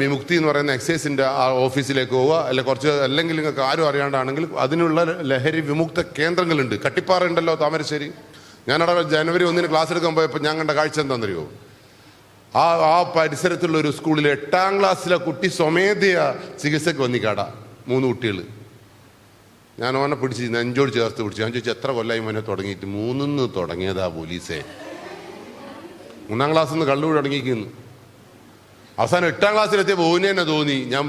വിമുക്തി എന്ന് പറയുന്ന എക്സൈസിൻ്റെ ആ ഓഫീസിലേക്ക് പോവുക, അല്ലെങ്കിൽ നിങ്ങൾക്ക് ആരും അറിയാണ്ടാണെങ്കിൽ അതിനുള്ള ലഹരി വിമുക്ത കേന്ദ്രങ്ങളുണ്ട്. കട്ടിപ്പാറ ഉണ്ടല്ലോ താമരശ്ശേരി. ഞാനവിടെ ജനുവരി 1 ക്ലാസ് എടുക്കാൻ പോയപ്പോൾ ഞാൻ കണ്ട കാഴ്ച എന്താണെന്നറിയോ? ആ പരിസരത്തുള്ള ഒരു സ്കൂളിൽ 8ാം ക്ലാസ്സിലെ കുട്ടി സ്വമേധയാ ചികിത്സയ്ക്ക് വന്നിക്കാടാ. 3 കുട്ടികൾ. ഞാൻ ഓനെ പിടിച്ച് നെഞ്ചോട് ചേർത്ത് പിടിച്ചു. ഞാൻ ചോദിച്ചു, എത്ര കൊല്ലമായി മോനെ തുടങ്ങിയിട്ട്? 3 തുടങ്ങിയതാ പോലീസേ. 3ാം ക്ലാസ്സിൽ നിന്ന് കള്ളുകൂടി തുടങ്ങിക്കുന്നു. അവസാനം 8ാം ക്ലാസ്സിലെത്തിയപ്പോൾ ഓന് തന്നെ തോന്നി ഞാൻ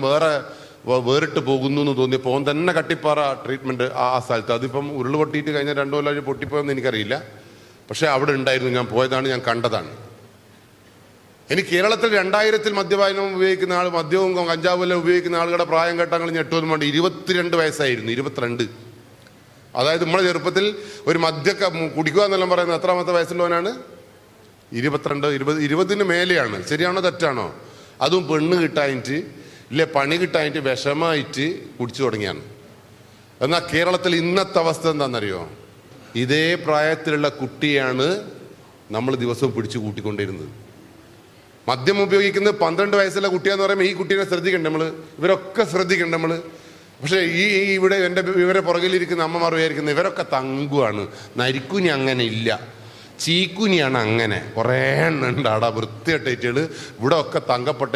വേറിട്ട് പോകുന്നു എന്ന് തോന്നിയപ്പോൾ ഓൻ തന്നെ കട്ടിപ്പാറ ട്രീറ്റ്മെൻറ്റ് ആ സ്ഥലത്ത്. അതിപ്പം ഉരുൾ പൊട്ടിയിട്ട് കഴിഞ്ഞ 2 കൊല്ലം പൊട്ടിപ്പോയെന്ന് എനിക്കറിയില്ല. പക്ഷേ അവിടെ ഉണ്ടായിരുന്നു. ഞാൻ പോയതാണ്, ഞാൻ കണ്ടതാണ്. എനിക്ക് കേരളത്തിൽ 2000 മദ്യപാനം ഉപയോഗിക്കുന്ന മദ്യവും കഞ്ചാവും എല്ലാം ഉപയോഗിക്കുന്ന ആളുകളുടെ പ്രായം കേട്ടാങ്ങൾ ഞെട്ടുവെന്ന് വേണ്ടി 22 വയസ്സായിരുന്നു. 22. അതായത് നമ്മുടെ ചെറുപ്പത്തിൽ ഒരു മദ്യമൊക്കെ കുടിക്കുക എന്നെല്ലാം പറയുന്നത് എത്രാമത്തെ വയസ്സുള്ളവനാണ്? 22, 20 മേലെയാണ്. ശരിയാണോ തെറ്റാണോ? അതും പെണ്ണ് കിട്ടായിട്ട് ഇല്ലേ പണി കിട്ടായിട്ട് വിഷമായിട്ട് കുടിച്ചു തുടങ്ങിയാണ്. എന്നാൽ കേരളത്തിൽ ഇന്നത്തെ അവസ്ഥ എന്താണെന്നറിയോ? ഇതേ പ്രായത്തിലുള്ള കുട്ടിയാണ് നമ്മൾ ദിവസവും പിടിച്ചു കൂട്ടിക്കൊണ്ടിരുന്നത്. മദ്യം ഉപയോഗിക്കുന്നത് 12 വയസ്സുള്ള കുട്ടിയാന്ന് പറയുമ്പോൾ ഈ കുട്ടീനെ ശ്രദ്ധിക്കണ്ടേ നമ്മൾ? ഇവരൊക്കെ ശ്രദ്ധിക്കണ്ടേ നമ്മൾ? പക്ഷേ ഇവിടെ ഇവരെ പുറകിലിരിക്കുന്ന അമ്മമാർ വിചാരിക്കുന്നത് ഇവരൊക്കെ തങ്കുവാണ്, നരിക്കുനി അങ്ങനെ ഇല്ല, ചീക്കുനിയാണ് അങ്ങനെ. കുറേ എണ്ണം ഉണ്ട് അവിടെ വൃത്തികെട്ട ഇവിടെ ഒക്കെ തങ്കപ്പെട്ട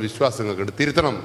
വിശ്വാസം നിങ്ങൾക്ക് ഉണ്ട്. തിരുത്തണം.